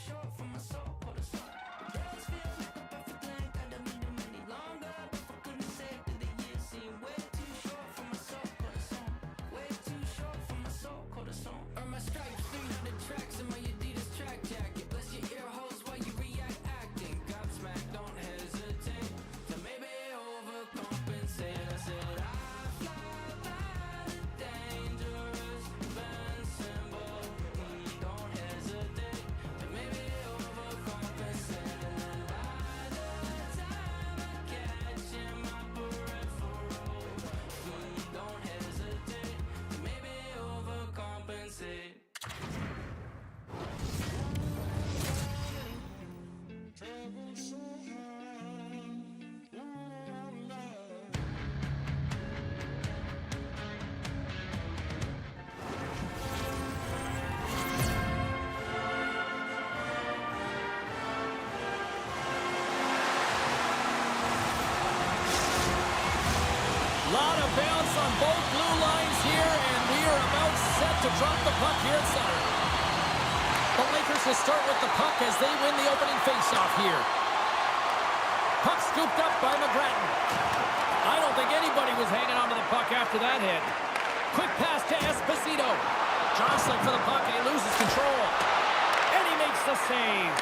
short for my soul, quote a song. Days feel like a perfect length, I don't need them any longer. But for goodness sake, do the years seem way too short for my soul, quote a song. Way too short for my soul, quote a song. Earn my stripes, 300 tracks in my Adidas track jacket. Bless your ear holes while you react acting. Godsmack, don't hesitate to maybe overcompensate. I said I fly by the dangerous bend symbol. Don't hesitate to maybe overcompensate. And then by the time I catch in my peripheral, don't hesitate to maybe overcompensate. Lot of bounce on both blue lines here, and we are about set to drop the puck here at center. The Lakers will start with the puck as they win the opening faceoff here. Puck scooped up by McGrattan. I don't think anybody was hanging on to the puck after that hit. Quick pass to Esposito. Jostling for the puck, and he loses control. And he makes the save.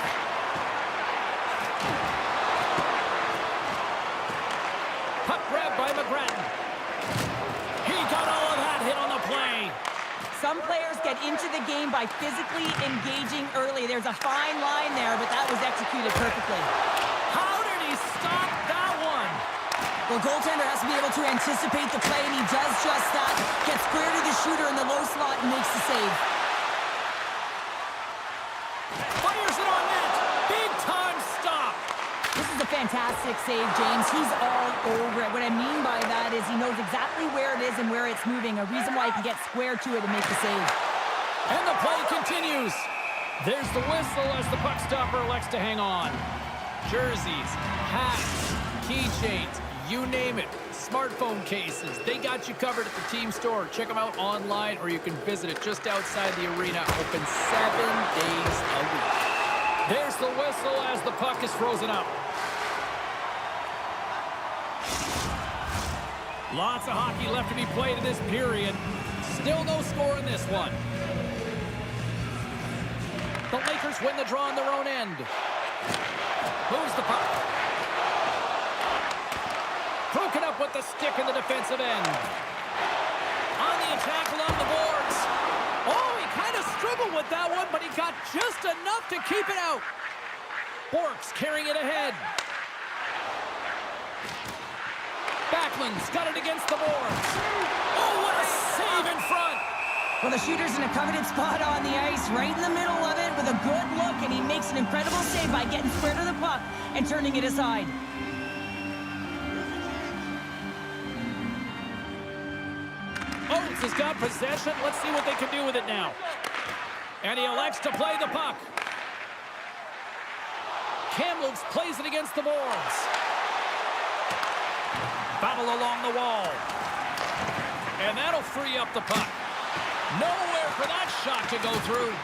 Puck grabbed by McGrattan. He got all of that hit on the play. Some players get into the game by physically engaging early. There's a fine line there, but that was executed perfectly. How did he stop that one? The goaltender has to be able to anticipate the play, and he does just that. Gets square to the shooter in the low slot and makes the save. Fires it on net. Big time stop. This is a fantastic save, James. He's all over it. What I mean by that is he knows exactly where it is and where it's moving. A reason why he can get square to it and make the save. And the play continues. There's the whistle as the puck stopper elects to hang on. Jerseys, hats, keychains, you name it. Smartphone cases, they got you covered at the team store. Check them out online, or you can visit it just outside the arena. Open 7 days a week. There's the whistle as the puck is frozen up. Lots of hockey left to be played in this period. Still no score in this one. The Lakers win the draw on their own end. Moves the puck. Broken up with the stick in the defensive end. On the attack along the boards. Oh, he kind of struggled with that one, but he got just enough to keep it out. Bork's carrying it ahead. Backlund's got it against the boards. Oh, what a save in front. Well, the shooter's in a coveted spot on the ice, right in the middle of it with a good look, and he makes an incredible save by getting square to the puck and turning it aside. Oates has got possession. Let's see what they can do with it now. And he elects to play the puck. Kamloops plays it against the boards. Battle along the wall. And that'll free up the puck. Nowhere for that shot to go through.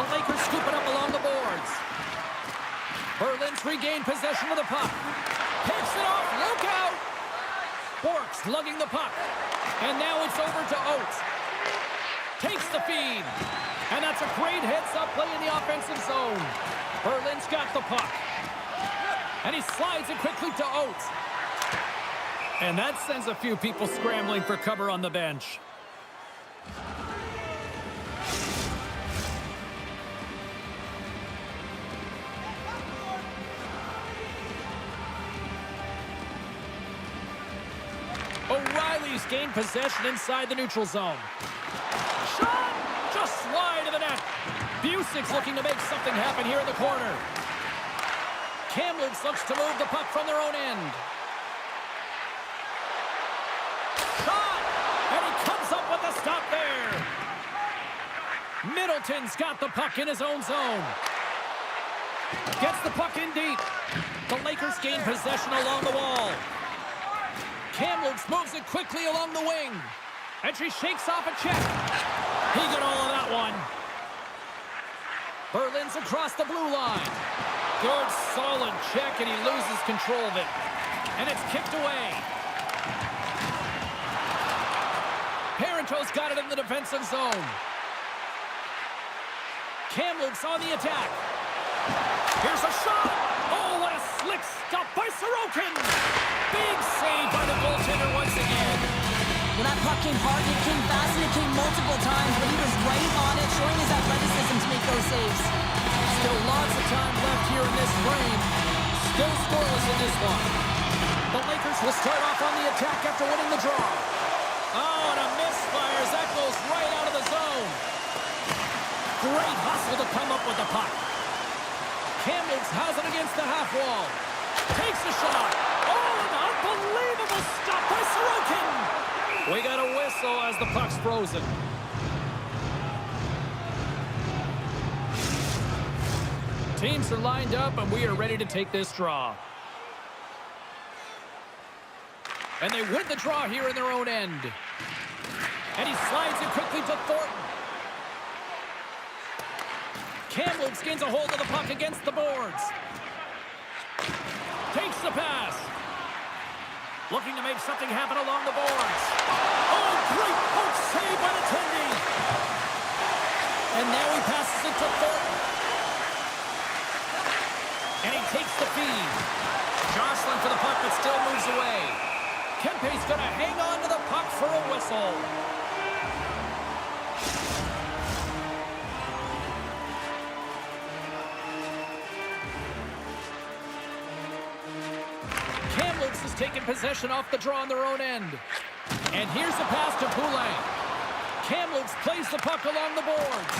The Lakers scoop it up along the boards. Berlin's regained possession of the puck. Picks it off. Look out! Bork's lugging the puck. And now it's over to Oates. Takes the feed. And that's a great heads-up play in the offensive zone. Berlin's got the puck. And he slides it quickly to Oates. And that sends a few people scrambling for cover on the bench. O'Reilly's gained possession inside the neutral zone. Shot! Just slide to the net. Busic's looking to make something happen here in the corner. Kamloops looks to move the puck from their own end. Shot! And he comes up with a stop there. Middleton's got the puck in his own zone. Gets the puck in deep. The Lakers gain possession along the wall. Kamloops moves it quickly along the wing. And she shakes off a check. He got all of that one. Berlin's across the blue line. Good, solid check, and he loses control of it. And it's kicked away. Parenteau's got it in the defensive zone. Kamloops on the attack. Here's a shot. Oh, what a slick stop by Sorokin. Big save by the goaltender once again. Well, that puck came hard, it came fast, and it came multiple times, but he was right on it, showing his athleticism to make those saves. Still lots of time left here in this frame. Still scoreless in this one. The Lakers will start off on the attack after winning the draw. Oh, and a misfire as that goes right out of the zone. Great hustle to come up with the puck. Kamloops has it against the half wall. Takes a shot. Oh, an unbelievable stop by Sorokin. We got a whistle as the puck's frozen. Teams are lined up, and we are ready to take this draw. And they win the draw here in their own end. And he slides it quickly to Thornton. Kamloops gains a hold of the puck against the boards. Takes the pass. Looking to make something happen along the boards. Oh, great poke save by the Tendy. And now he passes it to Thornton. And he takes the feed. Jostling for the puck, but still moves away. Kempe's going to hang on to the puck for a whistle. Kamloops has taken possession off the draw on their own end. And here's the pass to Poulin. Kamloops plays the puck along the boards.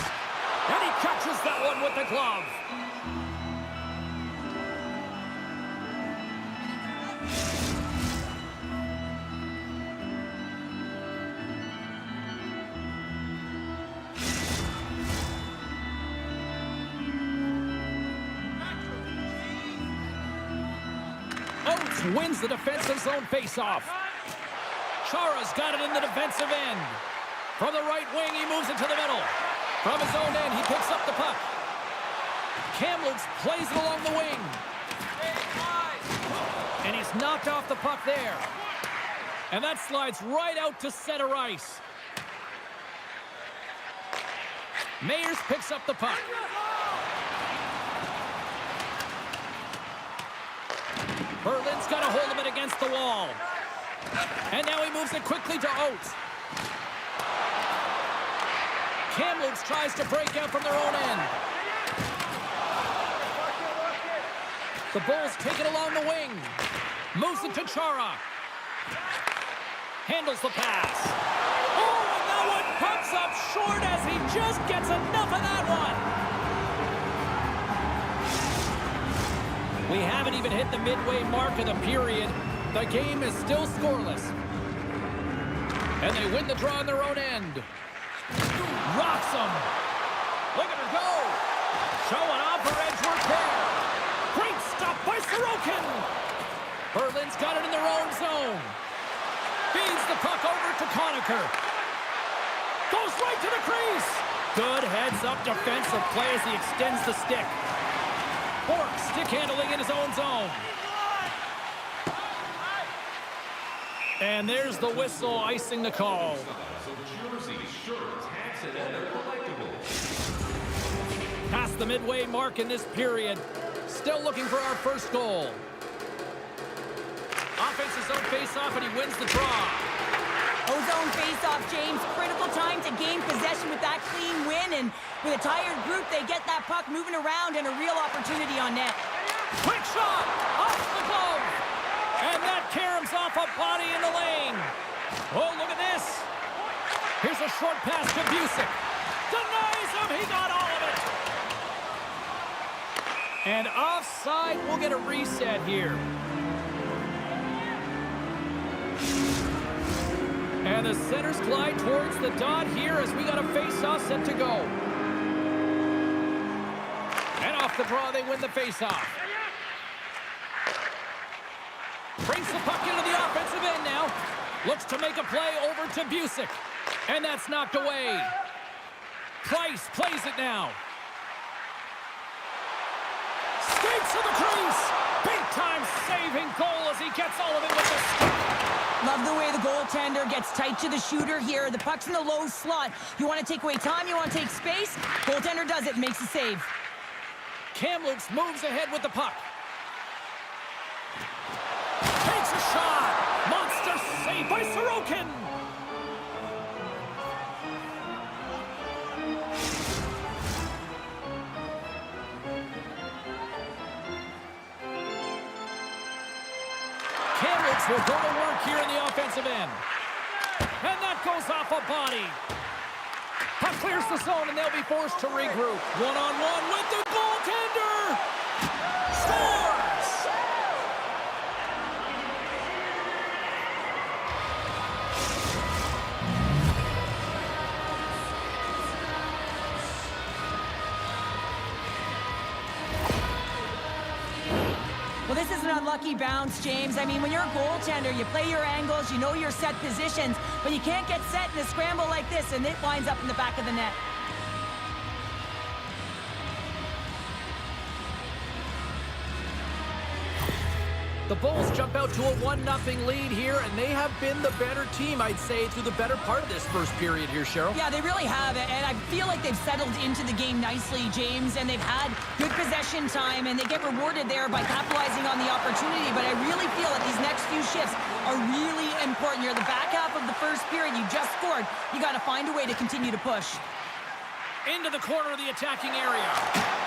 And he catches that one with the glove. Wins the defensive zone faceoff. Chara's got it in the defensive end. From the right wing, he moves it to the middle. From his own end, he picks up the puck. Kamloops plays it along the wing. And he's knocked off the puck there. And that slides right out to center ice. Mayers picks up the puck. Berlin's got a hold of it against the wall. And now he moves it quickly to Oates. Kamloops tries to break out from their own end. The Bulls take it along the wing. Moves it to Chara. Handles the pass. Oh, and that one pops up short as he just gets enough of that one. We haven't even hit the midway mark of the period. The game is still scoreless. And they win the draw on their own end. Rocks them. Look at her go. Showing off her edge work there. Great stop by Sorokin. Berlin's got it in their own zone. Feeds the puck over to Conacher. Goes right to the crease. Good heads-up defensive play as he extends the stick. Bork stick handling in his own zone. And there's the whistle icing the call. Past the midway mark in this period. Still looking for our first goal. Offensive zone face-off, and he wins the draw. Ozone face-off, James. Critical time to gain possession with that clean win, and with a tired group, they get that puck moving around and a real opportunity on net. Quick shot! Off the glove! And that caroms off a body in the lane. Oh, look at this. Here's a short pass to Busick. Denies him! He got all of it! And offside, we'll get a reset here. And the centers glide towards the dot here as we got a face-off set to go. And off the draw, they win the face-off. Brings the puck into the offensive end now. Looks to make a play over to Busick. And that's knocked away. Price plays it now. Skates to the crease. Big-time saving goal as he gets all of it with the stick. Love the way the goaltender gets tight to the shooter here. The puck's in the low slot. You want to take away time, you want to take space. Goaltender does it, makes a save. Kamloops moves ahead with the puck. Takes a shot. Monster save by Sorokin. Kamloops will go to work here in the offensive end. And that goes off a body. Puck clears the zone, and they'll be forced to regroup. One-on-one with the goaltender. Scores! Well, this is an unlucky bounce, James. I mean, when you're a goaltender, you play your angles, you know your set positions, but you can't get set in a scramble like this, and it winds up in the back of the net. The Bulls jump out to a 1-0 lead here, and they have been the better team, I'd say, through the better part of this first period here, Cheryl. Yeah, they really have, and I feel like they've settled into the game nicely, James, and they've had good possession time, and they get rewarded there by capitalizing on the opportunity, but I really feel that these next few shifts are really important. You're the back half of the first period, you just scored. You got to find a way to continue to push. Into the corner of the attacking area.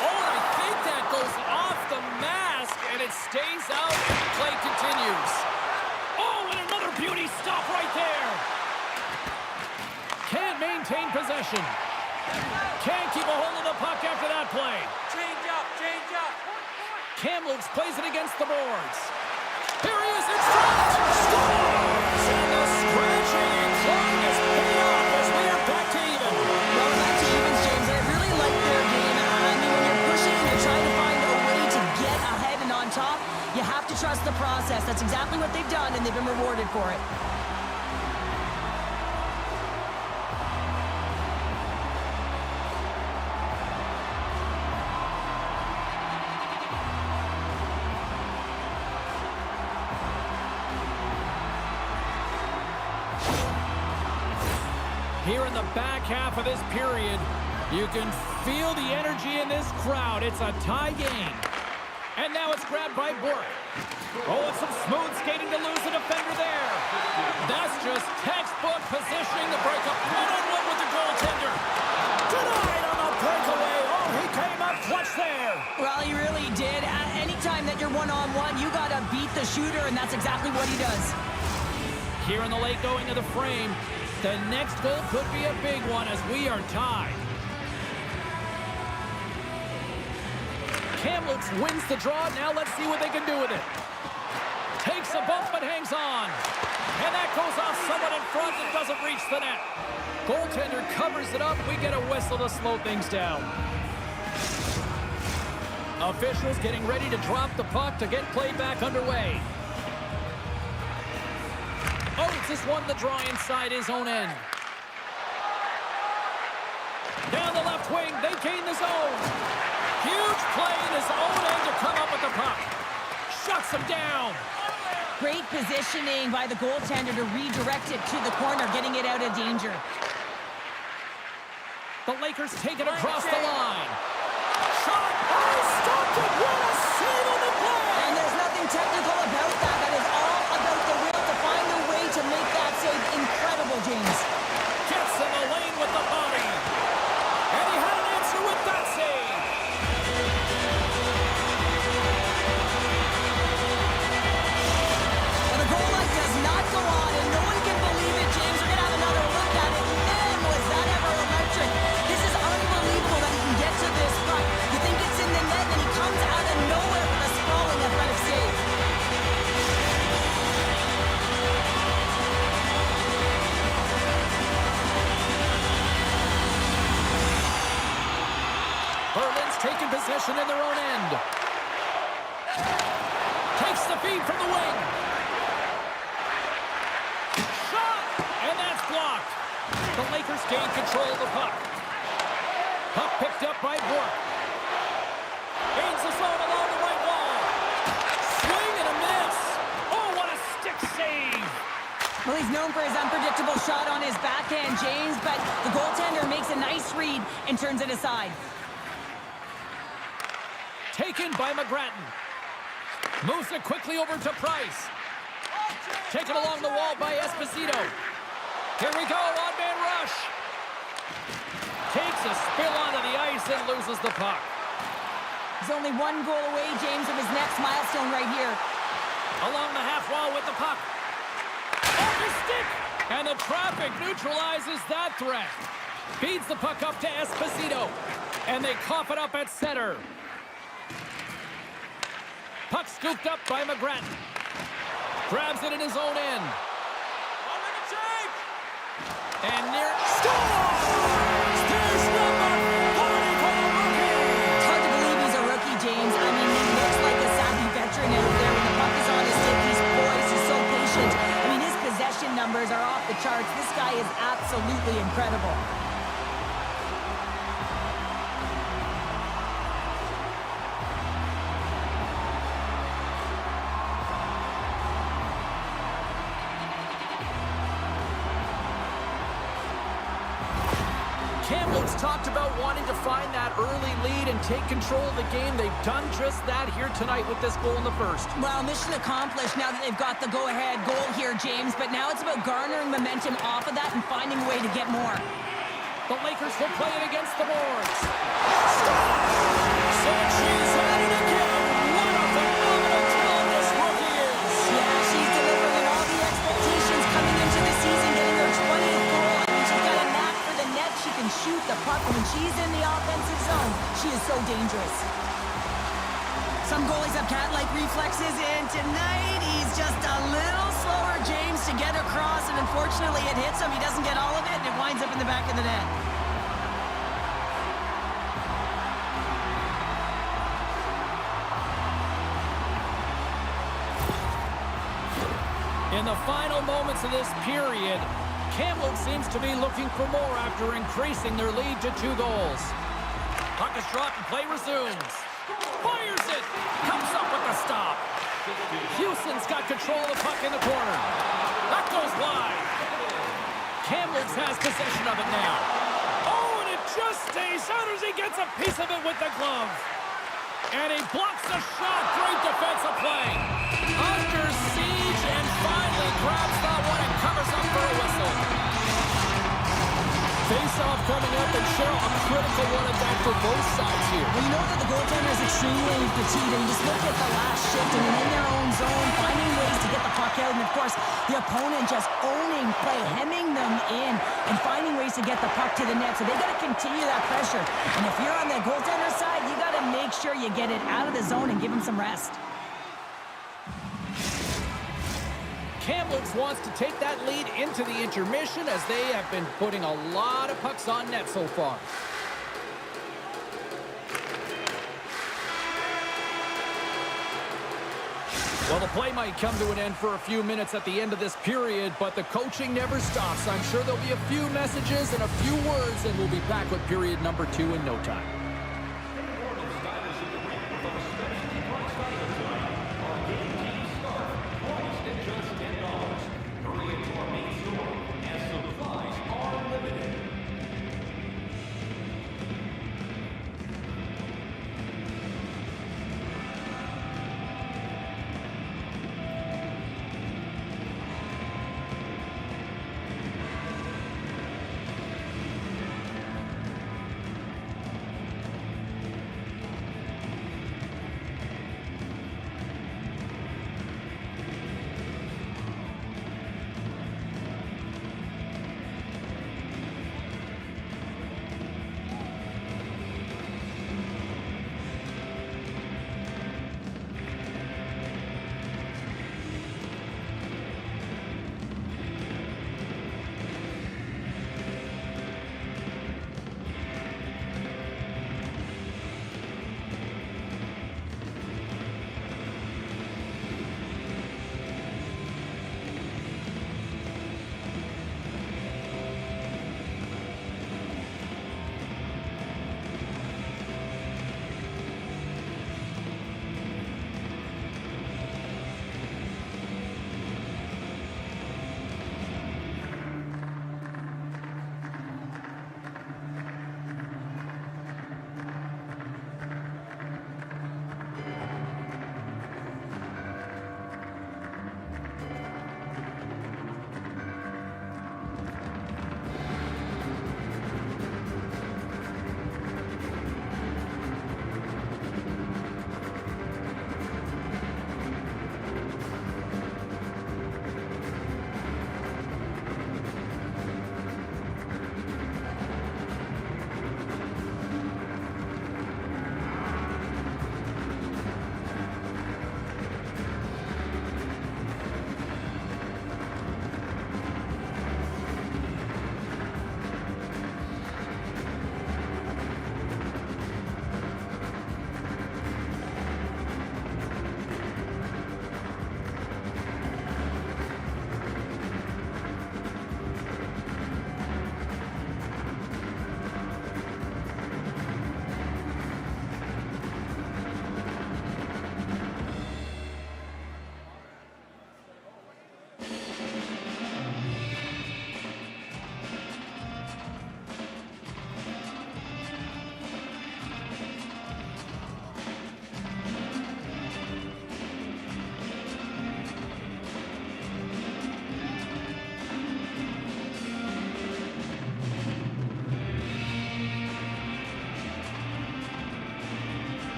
Oh, and I think that goes off the mask, and it stays out, and the play continues. Oh, and another beauty stop right there. Can't maintain possession. Can't keep a hold of the puck after that play. Change up, change up. Kamloops plays it against the boards. Here he is in front. Scores! And the scratching and clawing is paid off as we are back to even. Well, back to evens, James. I really like their game. I mean, when you're pushing and you're trying to find a way to get ahead and on top, you have to trust the process. That's exactly what they've done, and they've been rewarded for it. Here in the back half of this period, you can feel the energy in this crowd. It's a tie game. And now it's grabbed by Burke. Oh, it's some smooth skating to lose the defender there. That's just textbook positioning to break up one-on-one with the goaltender. Denied on the breakaway. Oh, he came up clutch there. Well, he really did. Anytime that you're one-on-one, you got to beat the shooter, and that's exactly what he does. Here in the late going to the frame, the next goal could be a big one as we are tied. Kamloops wins the draw. Now let's see what they can do with it. Takes a bump but hangs on. And that goes off someone in front that doesn't reach the net. Goaltender covers it up. We get a whistle to slow things down. Officials getting ready to drop the puck to get play back underway. Oates has won the draw inside his own end. Down the left wing, they gain the zone. Huge play in his own end to come up with the puck. Shuts him down. Great positioning by the goaltender to redirect it to the corner, getting it out of danger. The Lakers take it across the line. Shot! Oh, stopped it! What a save on the play! And there's nothing technical about that. That is all about the will to find a way to make that save. Incredible, James. Gets in the lane with the body. And he had an answer with that save. And the goal line does not go on, and no one can believe it, James. We're going to have another look at it. Man, was that ever electric. This is unbelievable that he can get to this puck. You think it's in the net, and he comes out of nowhere with a sprawling athletic save. Berlin's taking possession in their own end. Takes the feed from the wing. Shot! And that's blocked. The Lakers gain control of the puck. Puck picked up by Burke. Gains the zone along the right wall. Swing and a miss. Oh, what a stick save. Well, he's known for his unpredictable shot on his backhand, James, but the goaltender makes a nice read and turns it aside. Taken by McGrattan. Moves it quickly over to Price. Taken along the wall by Esposito. Here we go, one-man rush. Takes a spill onto the ice and loses the puck. He's only one goal away, James, from his next milestone right here. Along the half wall with the puck. Off his stick! And the traffic neutralizes that threat. Feeds the puck up to Esposito. And they cough it up at center. Puck scooped up by McGrattan. Grabs it in his own end. And near... Scores! There's number 40 for the rookie! It's hard to believe he's a rookie, James. I mean, he looks like a savvy veteran out there. When the puck is on his stick, he's poised, he's so patient. I mean, his possession numbers are off the charts. This guy is absolutely incredible. Kamloops talked about wanting to find that early lead and take control of the game. They've done just that here tonight with this goal in the first. Well, mission accomplished now that they've got the go-ahead goal here, James. But now it's about garnering momentum off of that and finding a way to get more. The Lakers will play it against the boards. Sanchez at it again. What a phenomenal talent this rookie is. Yeah, she's delivering all the expectations coming into the season, getting her 20th goal. I mean, she's got a knack for the net. She can shoot the puck. When she's in the offensive zone, she is so dangerous. Some goalies have cat-like reflexes, and tonight he's just a little slower, James, to get across, and unfortunately it hits him. He doesn't get all of it, and it winds up in the back of the net. In the final moments of this period, Kamloops seems to be looking for more after increasing their lead to 2 goals. Puck is dropped and play resumes. Fires it! Comes up with the stop. Houston's got control of the puck in the corner. That goes wide. Kamloops has possession of it now. Oh, and it just stays out as he gets a piece of it with the glove. And he blocks the shot. Great defensive play. Under siege and finally grabs that one and covers up for a whistle. Face-off coming up, and Cheryl, a critical one at that for both sides here. Well, you know that the goaltender is extremely fatigued, and just look at the last shift, and in their own zone, finding ways to get the puck out, and of course, the opponent just owning play, hemming them in, and finding ways to get the puck to the net. So they got to continue that pressure. And if you're on the goaltender side, you got to make sure you get it out of the zone and give him some rest. Kamloops wants to take that lead into the intermission as they have been putting a lot of pucks on net so far. Well, the play might come to an end for a few minutes at the end of this period, but the coaching never stops. I'm sure there'll be a few messages and a few words, and we'll be back with period number 2 in no time.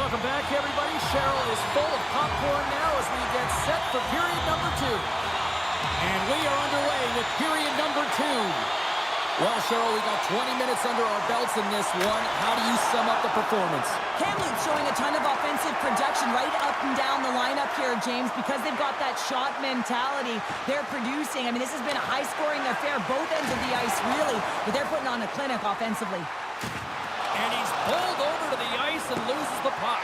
Welcome back, everybody. Cheryl is full of popcorn now as we get set for period number 2. And we are underway with period number 2. Well, Cheryl, we got 20 minutes under our belts in this one. How do you sum up the performance? Kamloops showing a ton of offensive production right up and down the lineup here, James, because they've got that shot mentality. They're producing. I mean, this has been a high-scoring affair, both ends of the ice, really, but they're putting on a clinic offensively. And he's pulled over to the ice and loses the puck.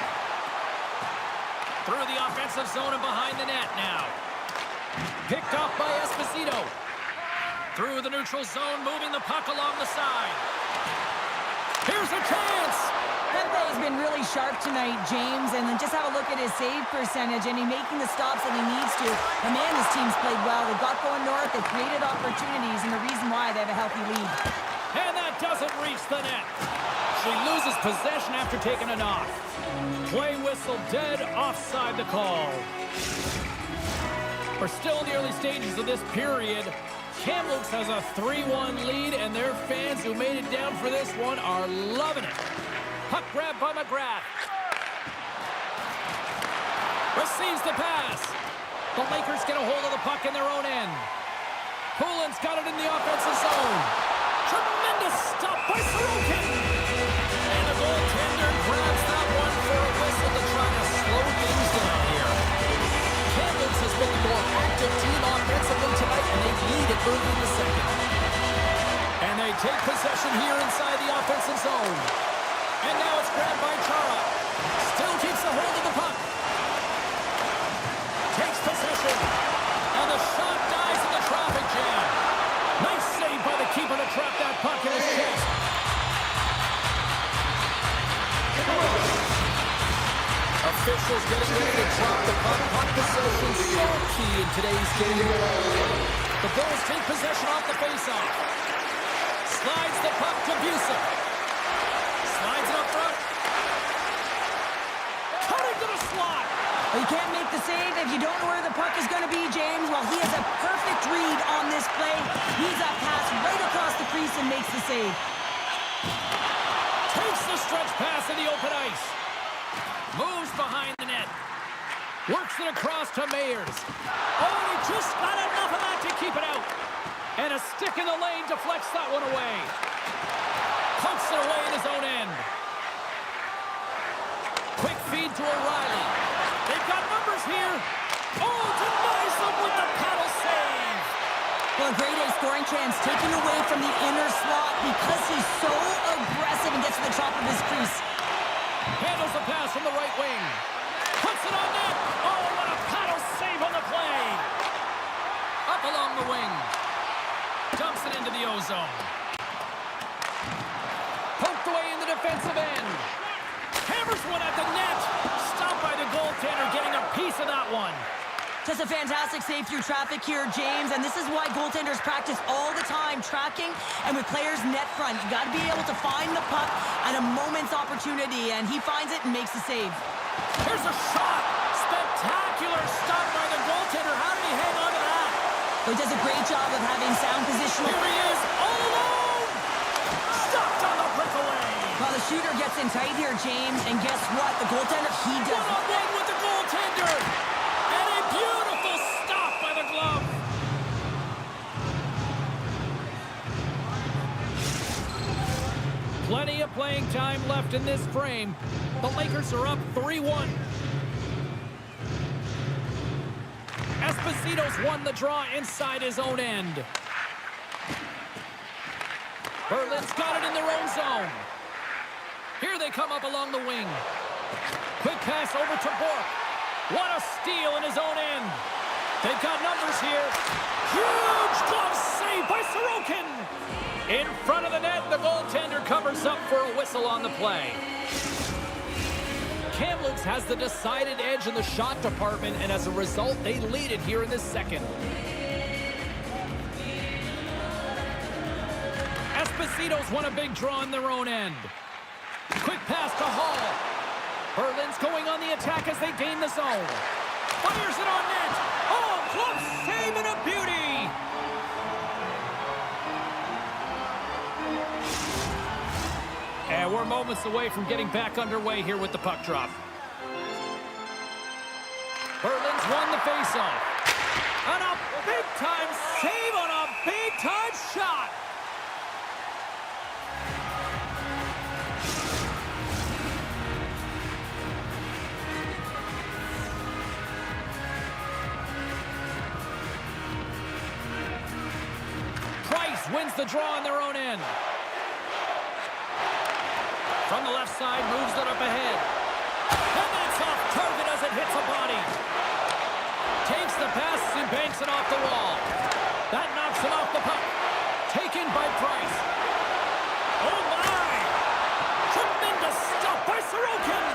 Through the offensive zone and behind the net now. Picked off by Esposito. Through the neutral zone, moving the puck along the side. Here's a chance! That play has been really sharp tonight, James, and then just have a look at his save percentage, and he's making the stops that he needs to. And man, his team's played well. They've got going north, they've created opportunities, and the reason why they have a healthy lead. And that doesn't reach the net. She loses possession after taking a knock. Play whistle dead, offside the call. We're still in the early stages of this period. Kamloops has a 3-1 lead, and their fans who made it down for this one are loving it. Puck grab by McGrath. Receives the pass. The Lakers get a hold of the puck in their own end. Poulin's got it in the offensive zone. Tremendous stop by Sorokin. And the goaltender grabs that one for a whistle to try to slow things down here. Kamloops has been the more active team offensively tonight, and they lead it early in the second. And they take possession here inside the offensive zone. And now it's grabbed by Chara. Still keeps a hold of the puck. Takes possession. And the shot dies in the traffic jam. Nice save by the keeper to trap that puck in his chest. Officials getting ready to drop the puck. Puck possession so key in today's game. The Bulls take possession off the faceoff. Slides the puck to Busa. Slides it up front. Cutting to the slot. Well, you can't make the save if you don't know where the puck is going to be, James. Well, he has a perfect read on this play. He's a pass right across the crease and makes the save. Takes the stretch pass in the open ice. Moves behind the net. Works it across to Mayers. Oh, he just got enough of that to keep it out. And a stick in the lane deflects that one away. Pumps it away in his own end. Quick feed to O'Reilly. They've got numbers here. Oh, denies them with the paddle save. Well, a grade A scoring chance taken away from the inner slot because he's so aggressive and gets to the top of his crease. Handles the pass from the right wing. Puts it on net. Oh, what a paddle save on the play. Up along the wing. Dumps it into the ozone. Poked away in the defensive end. Hammers one at the net. Stopped by the goaltender, getting a piece of that one. Just a fantastic save through traffic here, James, and this is why goaltenders practice all the time, tracking and with players net front. You got to be able to find the puck at a moment's opportunity, and he finds it and makes the save. Here's a shot. Spectacular stop by the goaltender. How did he hang on to that? He does a great job of having sound positional. Here he is, all alone. Stopped on the breakaway. Well, the shooter gets in tight here, James, and guess what? The goaltender, he does. One-on-one with the goaltender. And a beautiful stop by the glove. Plenty of playing time left in this frame. The Lakers are up 3-1. Esposito's won the draw inside his own end. Berlin's got it in their own zone. Here they come up along the wing. Quick pass over to Bork. What a steal in his own end. They've got numbers here. Huge glove save by Sorokin. In front of the net, the goaltender covers up for a whistle on the play. Kamloops has the decided edge in the shot department, and as a result, they lead it here in the second. Esposito's won a big draw in their own end. Quick pass to Hall. Berlin's going on the attack as they gain the zone. Fires it on net. Oh, close save and a beauty. And we're moments away from getting back underway here with the puck drop. has won the faceoff. And a big-time save on a big-time shot. Price wins the draw on their own end. From the left side, moves it up ahead. And it's off target as it hits a body. Takes the pass and banks it off the wall. That knocks it off the puck. Taken by Price. Oh my! Tremendous stop by Sorokin!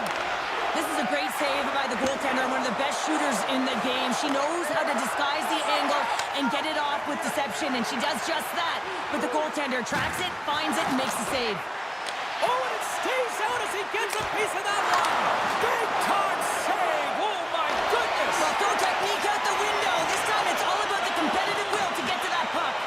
This is a great save by the goaltender, one of the best shooters in the game. She knows how to disguise the angle and get it off with deception, and she does just that. But the goaltender tracks it, finds it, and makes the save. Oh, and it stays out as he gets a piece of that one. Big time save. Oh, my goodness. Well, throw technique out the window. This time it's all about the competitive will to get to that puck.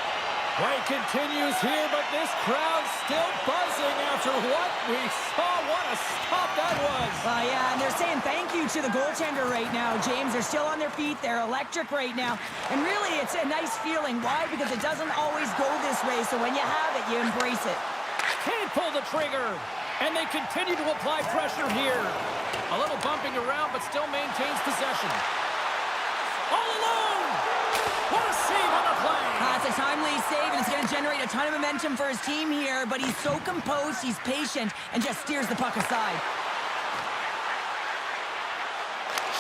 Play continues here, but this crowd's still buzzing after what we saw. What a stop that was. Yeah, and they're saying thank you to the goaltender right now, James. They're still on their feet. They're electric right now. And really, it's a nice feeling. Why? Because it doesn't always go this way. So when you have it, you embrace it. Can't pull the trigger. And they continue to apply pressure here. A little bumping around, but still maintains possession. All alone! What a save on the play! It's a timely save, and it's going to generate a ton of momentum for his team here, but he's so composed, he's patient, and just steers the puck aside.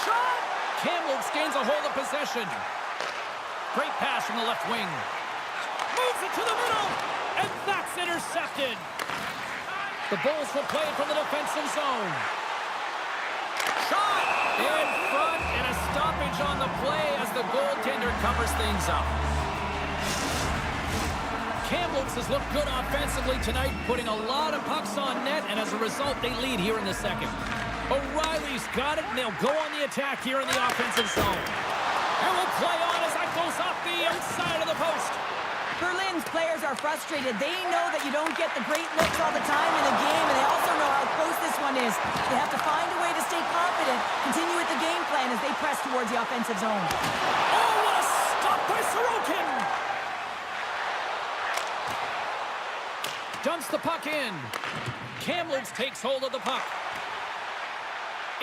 Shot! Kamloops gains a hold of possession. Great pass from the left wing. Moves it to the middle, and that's intercepted. The Bulls will play it from the defensive zone. Shot! In front, and a stoppage on the play as the goaltender covers things up. Kamloops has looked good offensively tonight, putting a lot of pucks on net, and as a result, they lead here in the second. O'Reilly's got it, and they'll go on the attack here in the offensive zone. And will play on as that goes off the outside of the post. Berlin's players are frustrated. They know that you don't get the great looks all the time in the game, and they also know how close this one is. They have to find a way to stay confident, continue with the game plan as they press towards the offensive zone. Oh, what a stop by Sorokin! Dumps the puck in. Kamloops takes hold of the puck.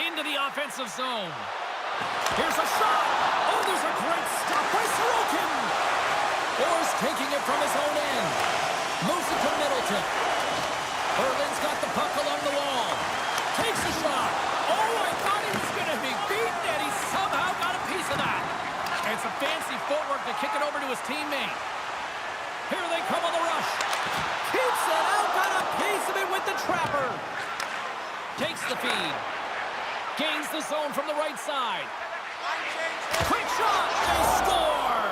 Into the offensive zone. Here's a shot! Oh, there's a great stop by Sorokin! Orr's taking it from his own end. Moves it to Middleton. Berlin's got the puck along the wall. Takes a shot. Oh, I thought he was going to be beaten, and he somehow got a piece of that. And some fancy footwork to kick it over to his teammate. Here they come on the rush. Keeps it out, got a piece of it with the trapper. Takes the feed. Gains the zone from the right side. Quick shot. They score.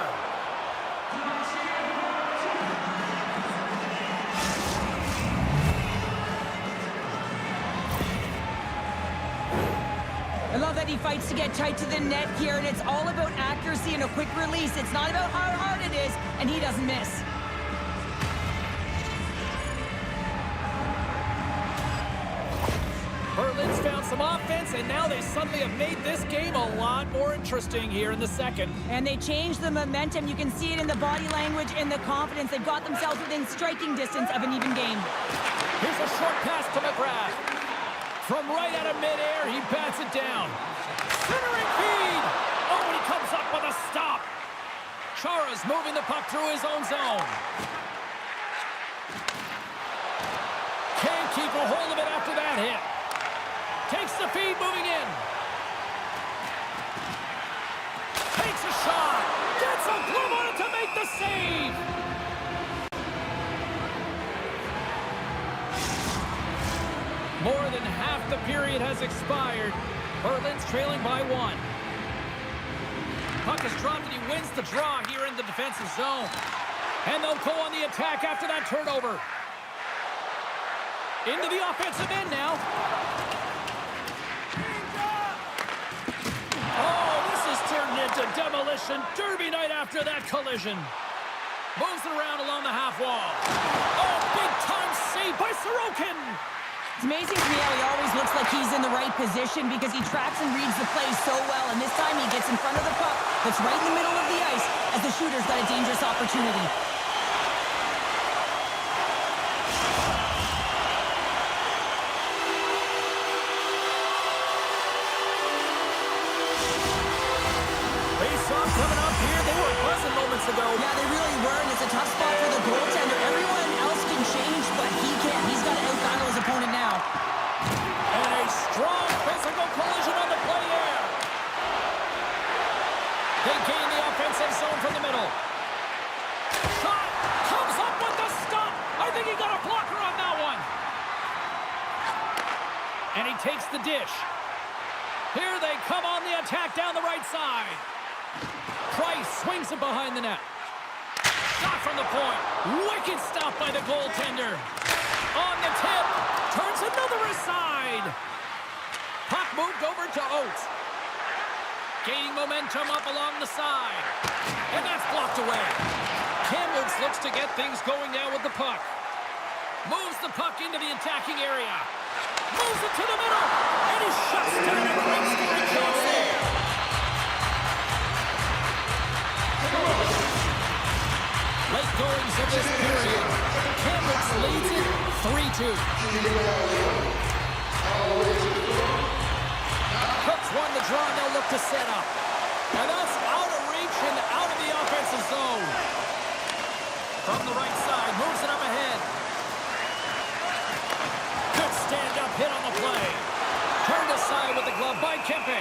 I love that he fights to get tight to the net here, and it's all about accuracy and a quick release. It's not about how hard it is, and he doesn't miss. Berlin's found some offense, and now they suddenly have made this game a lot more interesting here in the second. And they changed the momentum. You can see it in the body language and the confidence. They've got themselves within striking distance of an even game. Here's a short pass to McGrath. From right out of midair, he bats it down. Centering feed! Oh, and he comes up with a stop. Chara's moving the puck through his own zone. Can't keep a hold of it after that hit. Takes the feed, moving in. Takes a shot. Gets a glove on it to make the save. More than half the period has expired. Berlin's trailing by 1. Puck is dropped and he wins the draw here in the defensive zone. And they'll go on the attack after that turnover. Into the offensive end now. Oh, this has turned into demolition derby night after that collision. Moves it around along the half wall. Oh, big time save by Sorokin. It's amazing to me how he always looks like he's in the right position because he tracks and reads the play so well, and this time he gets in front of the puck that's right in the middle of the ice as the shooter's got a dangerous opportunity. Face-off coming up here. They were buzzing moments ago. Yeah, they really were, and it's a tough spot for the goaltender. Everyone else can change, but he can't. He's got to out-battle his opponent now. And a strong physical collision on the play here. They gain the offensive zone from the middle. Shot comes up with the stop. I think he got a blocker on that one. And he takes the dish. Here they come on the attack down the right side. Price swings it behind the net. Shot from the point. Wicked stop by the goaltender. On the tip. Turns another aside. Puck moved over to Oates. Gaining momentum up along the side. And that's blocked away. Kamloops looks to get things going now with the puck. Moves the puck into the attacking area. Moves it to the middle. And he shuts down a great scoring chance there. Late goings of this period. Kamloops leads it 3-2. Cooks won the draw, and they'll look to set up. And that's out of reach and out of the offensive zone. From the right side, moves it up ahead. Good stand-up hit on the play. Turned aside with the glove by Kempe.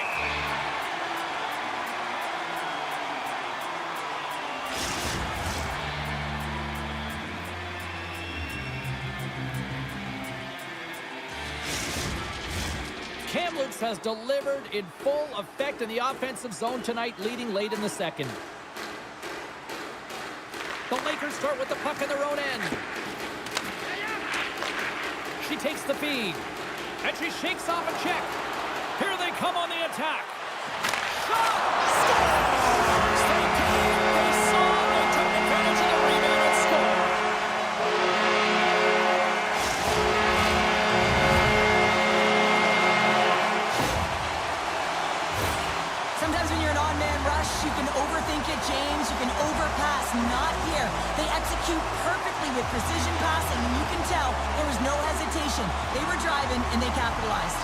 Kamloops has delivered in full effect in the offensive zone tonight, leading late in the second. The Lakers start with the puck in their own end. She takes the feed, and she shakes off a check. Here they come on the attack. Shot! Scores! They came, they saw, they took advantage of the rebound and scored. Sometimes when you're an on-man rush, you can overthink it, James. You can overpass. Not here. They execute perfectly with precision passing, and you can tell there was no hesitation. They were driving, and they capitalized.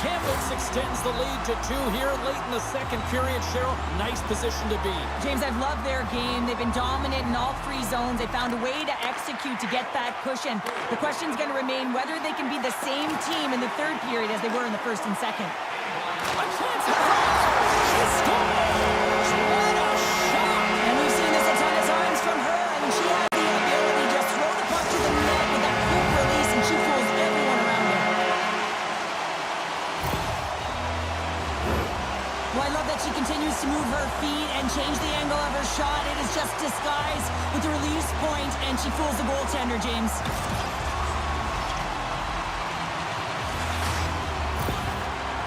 Kamloops extends the lead to 2 here late in the second period. Cheryl, nice position to be. James, I've loved their game. They've been dominant in all 3 zones. They found a way to execute to get that cushion. The question's going to remain whether they can be the same team in the third period as they were in the first and second. A chance at she scores! What a shot! And we've seen this a ton of times from her. I mean, she has the ability to just throw the puck to the net with that quick release, and she fools everyone around her. Well, I love that she continues to move her feet and change the angle of her shot. It is just disguised with the release point, and she fools the goaltender, James.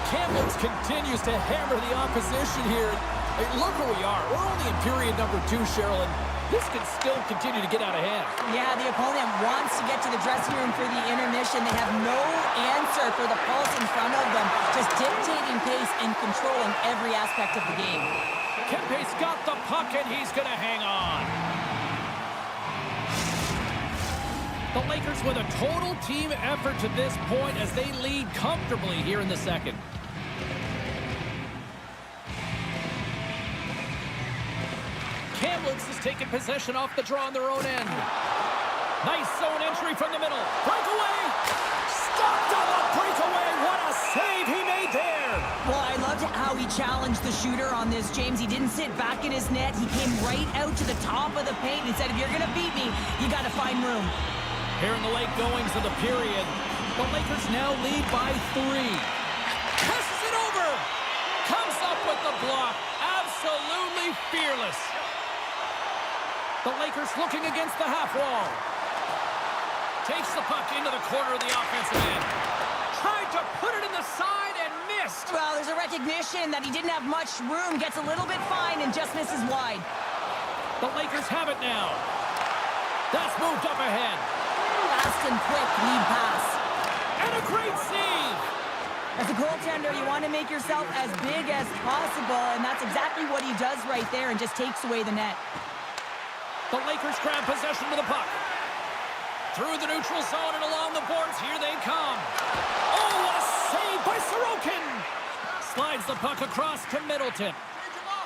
Kamloops continues to hammer the opposition here. Hey, look where we are. We're only in period number 2, Cheryl, and this can still continue to get out of hand. Yeah, the opponent wants to get to the dressing room for the intermission. They have no answer for the pulse in front of them, just dictating pace and controlling every aspect of the game. Kempe's got the puck, and he's going to hang on. The Lakers with a total team effort to this point as they lead comfortably here in the second. Kamloops has taken possession off the draw on their own end. Nice zone entry from the middle. Breakaway! Stopped on the breakaway! What a save he made there! Well, I loved how he challenged the shooter on this, James. He didn't sit back in his net. He came right out to the top of the paint and said, if you're going to beat me, you got to find room. Here in the late goings of the period, the Lakers now lead by 3. Presses it over! Comes up with the block. Absolutely fearless. The Lakers looking against the half wall. Takes the puck into the corner of the offensive end. Tried to put it in the side and missed. Well, there's a recognition that he didn't have much room. Gets a little bit fine and just misses wide. The Lakers have it now. That's moved up ahead. Fast and quick lead pass. And a great save. As a goaltender, you want to make yourself as big as possible, and that's exactly what he does right there and just takes away the net. The Lakers grab possession of the puck. Through the neutral zone and along the boards, here they come. Oh, what a save by Sorokin! Slides the puck across to Middleton.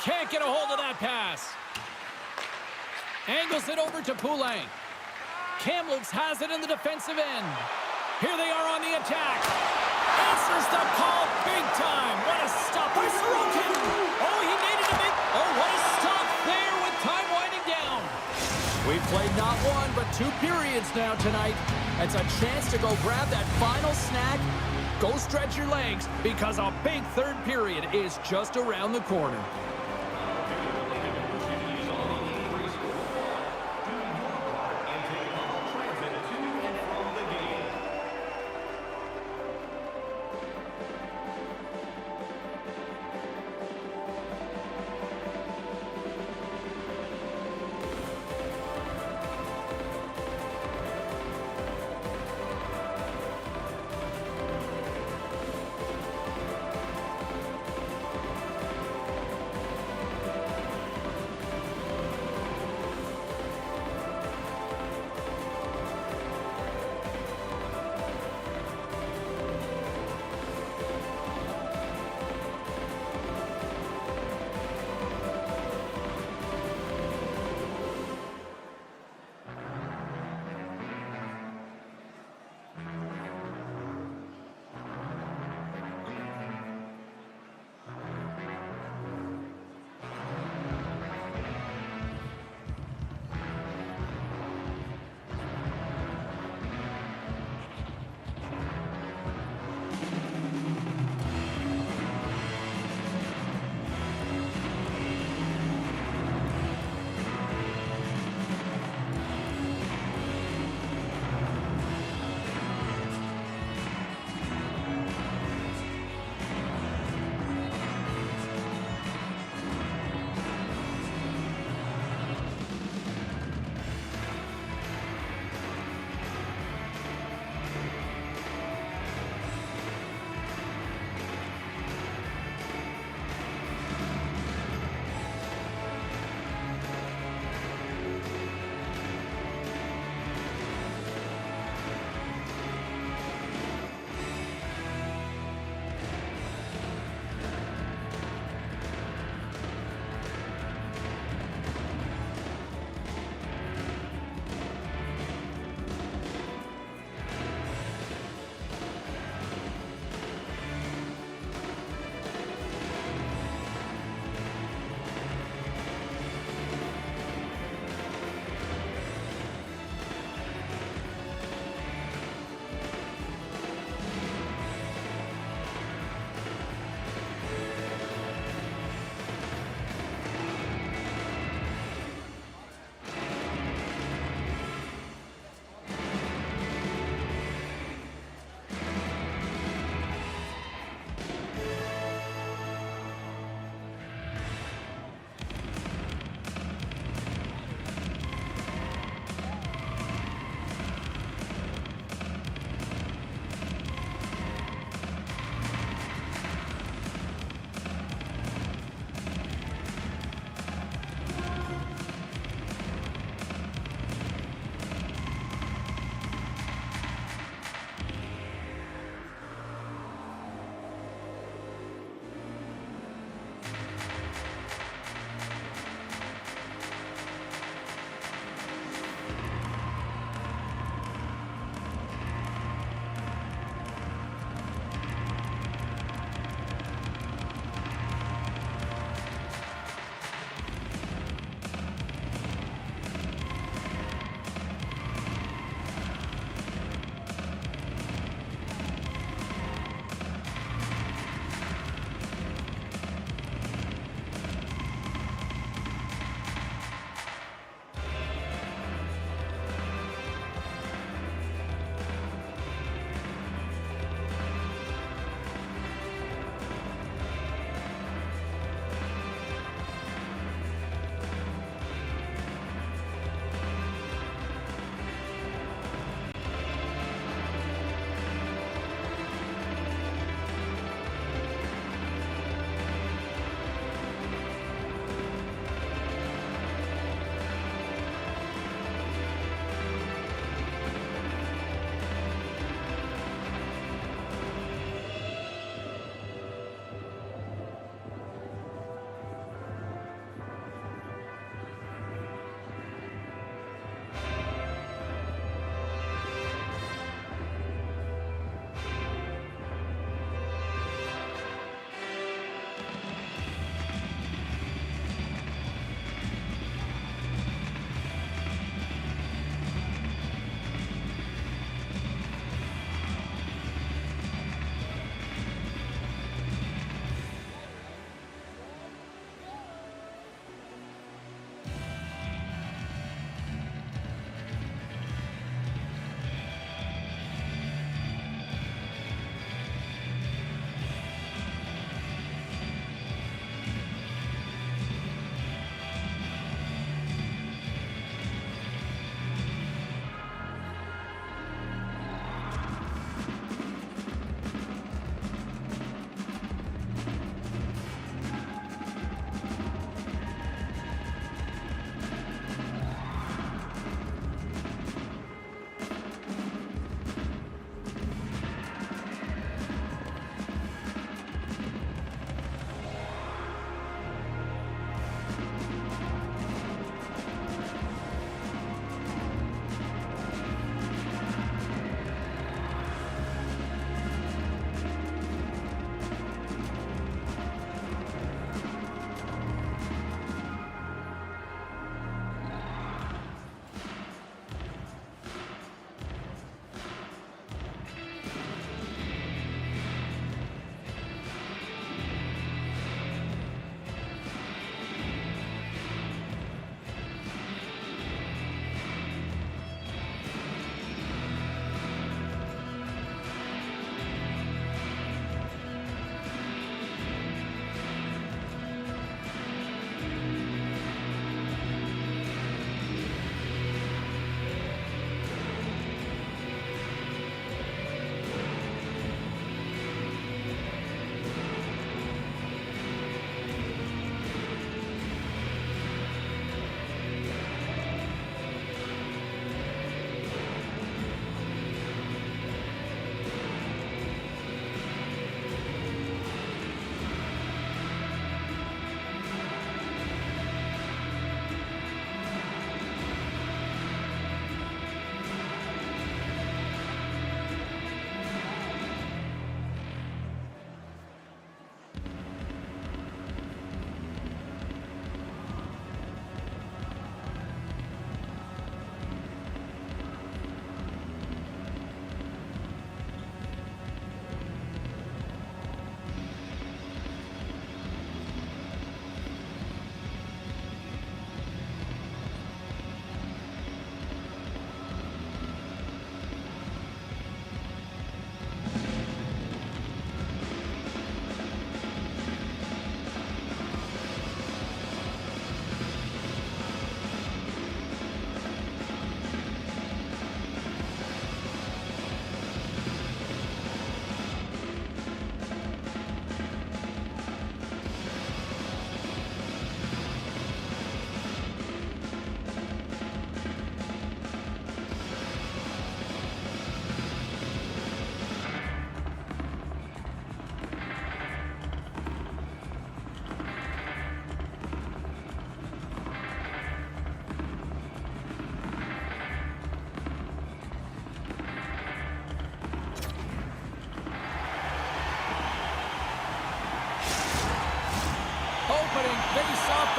Can't get a hold of that pass. Angles it over to Poulin. Kamloops has it in the defensive end. Here they are on the attack. Answers the call big time. What a stop by Sorokin. Oh, he made it a big... Oh, what a stop there with time winding down. We've played not one, but 2 periods now tonight. It's a chance to go grab that final snack. Go stretch your legs because a big third period is just around the corner.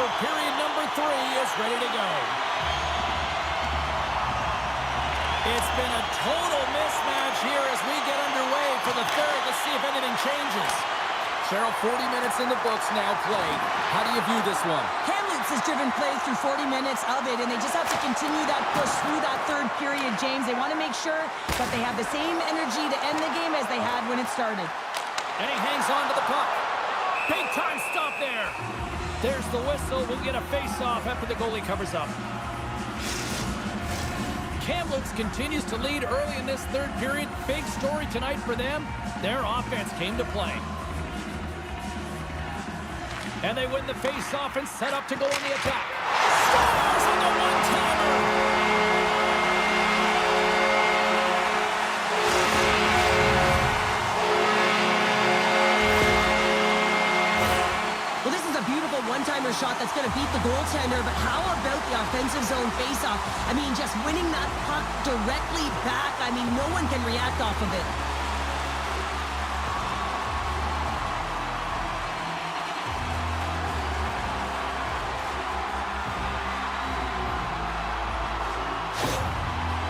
for period number 3 is ready to go. It's been a total mismatch here as we get underway for the third. Let's see if anything changes. Cheryl, 40 minutes in the books now played. How do you view this one? Kamloops has driven play through 40 minutes of it, and they just have to continue that push through that third period, James. They want to make sure that they have the same energy to end the game as they had when it started. And he hangs on to the puck. Big time stop there. There's the whistle. We'll get a face-off after the goalie covers up. Kamloops continues to lead early in this third period. Big story tonight for them. Their offense came to play. And they win the face-off and set up to go on the attack. Stars on the one-timer! Well, this is a beautiful one-timer shot that's going to beat the goaltender, but how about the offensive zone face-off? I mean, just winning that puck directly back. I mean, no one can react off of it.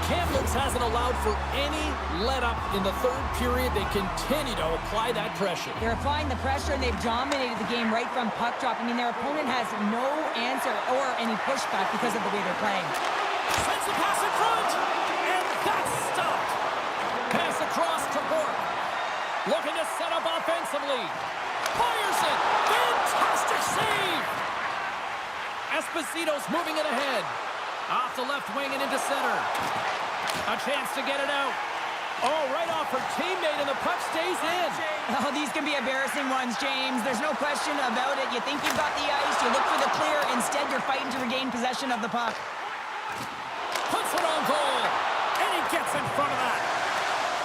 Kamloops hasn't allowed for any let-up in the third period. They continue to apply that pressure. They're applying the pressure, and they've dominated the game right from puck drop. I mean, their opponent has no answer or any pushback because of the way they're playing. Sends the pass in front, and that's stopped. Pass across to Bork. Looking to set up offensively. Fires it. Fantastic save. Esposito's moving it ahead. Off the left wing and into center. A chance to get it out. Oh, right off her teammate, and the puck stays in. Oh, these can be embarrassing ones, James. There's no question about it. You think you've got the ice, you look for the clear. Instead, you're fighting to regain possession of the puck. Puts it on goal, and he gets in front of that.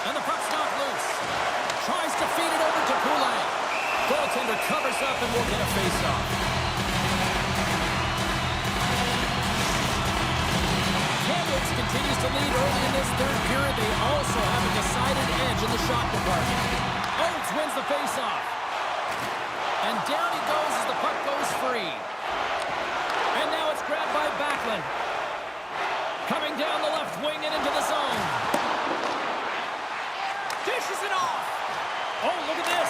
And the puck's not loose. Tries to feed it over to Poulet. Goaltender covers up and will get a face-off. Kamloops continues to lead early in this third period. They also have a decided edge in the shot department. Oates wins the face-off. And down he goes as the puck goes free. And now it's grabbed by Backlund. Coming down the left wing and into the zone. Dishes it off. Oh, look at this.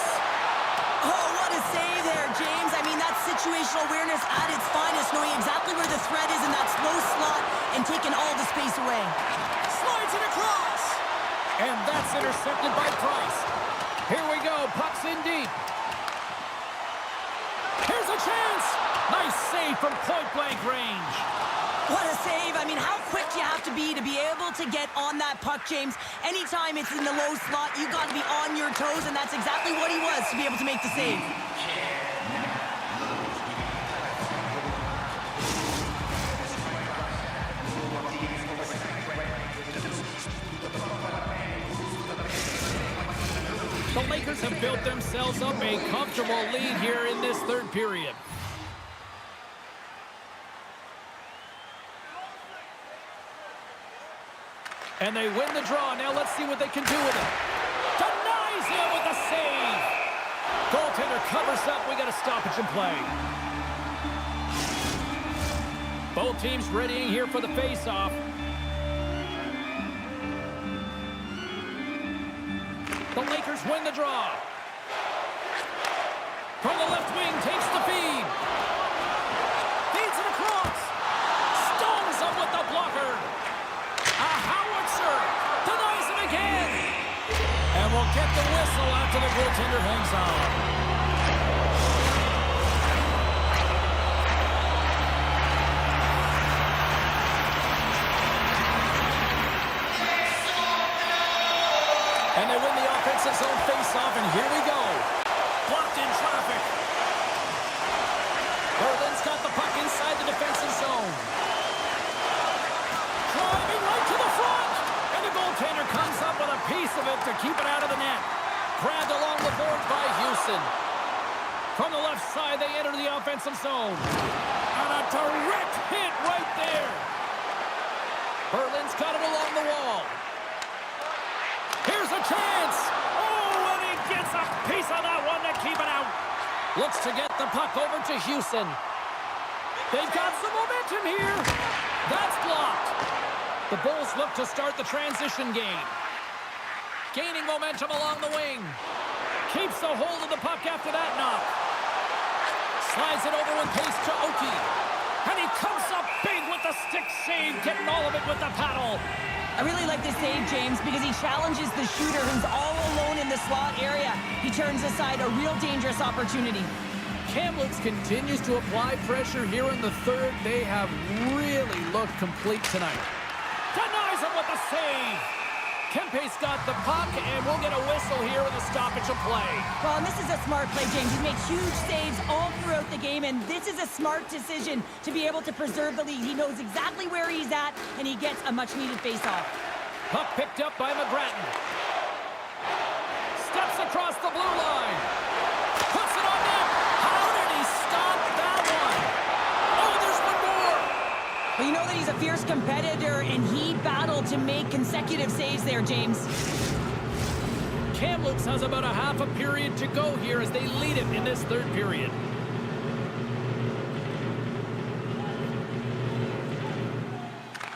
Oh, what a save there, James. I mean, that's situational awareness at its finest, knowing exactly where the threat is in that slow slot and taking all the space away. Slides it across. And that's intercepted by Price. Here we go. Puck's in deep. Here's a chance. Nice save from point-blank range. What a save. I mean, how quick do you have to be able to get on that puck, James? Anytime it's in the low slot, you got to be on your toes, and that's exactly what he was to be able to make the save. The Lakers have built themselves up a comfortable lead here in this third period. And they win the draw. Now let's see what they can do with it. Denies him with the save. Goaltender covers up. We got a stoppage in play. Both teams readying here for the face-off. The Lakers win the draw. From the left wing, takes the feed. Feeds it across. Stones him with the blocker. A howitzer. Denies him again. And we'll get the whistle after the goaltender hangs on. And they win the offensive zone face-off, and here we go. Blocked in traffic. Berlin's got the puck inside the defensive zone. Driving right to the front. And the goaltender comes up with a piece of it to keep it out of the net. Grabbed along the boards by Houston. From the left side, they enter the offensive zone. And a direct hit right there. Berlin's got it along the wall. Here's a chance. Oh, and he gets a piece of that one to keep it out. Looks to get the puck over to Houston. They've got some momentum here. That's blocked. The Bulls look to start the transition game. Gaining momentum along the wing. Keeps a hold of the puck after that knock. Slides it over with pace to Oki. And he comes up big with the stick save, getting all of it with the paddle. I really like this save, James, because he challenges the shooter who's all alone in the slot area. He turns aside a real dangerous opportunity. Kamloops continues to apply pressure here in the third. They have really looked complete tonight. Denies him with the save. Kempe's got the puck, and we'll get a whistle here with a stoppage of play. Well, and this is a smart play, James. He's made huge saves all throughout the game, and this is a smart decision to be able to preserve the lead. He knows exactly where he's at, and he gets a much-needed face-off. Puck picked up by McGrattan. Steps across the blue line. Puts it on net. How did he stop that one? Oh, there's one more. Well, you know that he's a fierce competitor, and he battled to make consecutive saves there, James. Kamloops has about a half a period to go here as they lead it in this third period.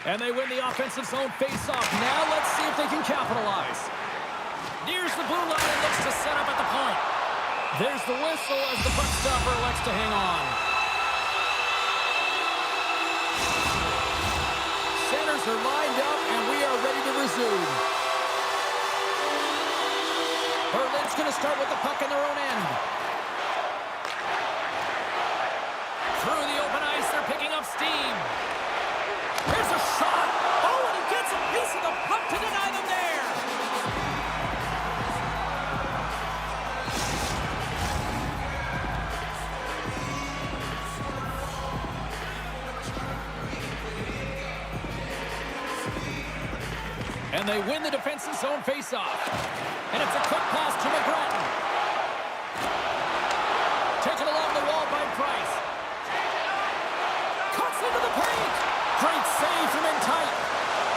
And they win the offensive zone face-off. Now let's see if they can capitalize. Nears the blue line and looks to set up at the point. There's the whistle as the puck stopper elects to hang on. Centers are lined up, and we are ready to resume. Berlin's going to start with the puck in their own end. Through the open ice, they're picking up steam. Here's a shot. Oh, and he gets a piece of the puck to deny them there. And they win the defensive zone faceoff. And it's a quick pass to McGrattan. Taken along the wall by Price. Cuts into the paint. Great save from in tight.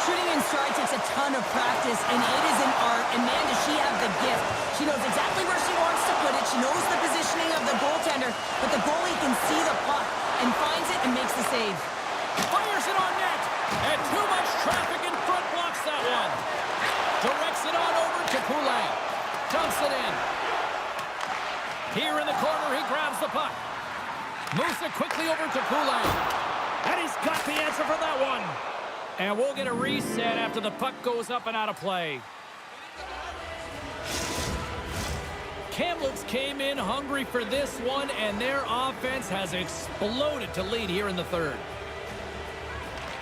Shooting in stride takes a ton of practice, and it is an art, and man, does she have the gift. She knows exactly where she wants to put it. She knows the positioning of the goaltender, but the goalie can see the puck and finds it and makes the save. Fires it on net. And too much traffic in front blocks that one. Directs it on over to Poulin. Dumps it in. Here in the corner, he grabs the puck. Moves it quickly over to Poulin. And he's got the answer for that one. And we'll get a reset after the puck goes up and out of play. Kamloops came in hungry for this one, and their offense has exploded to lead here in the third.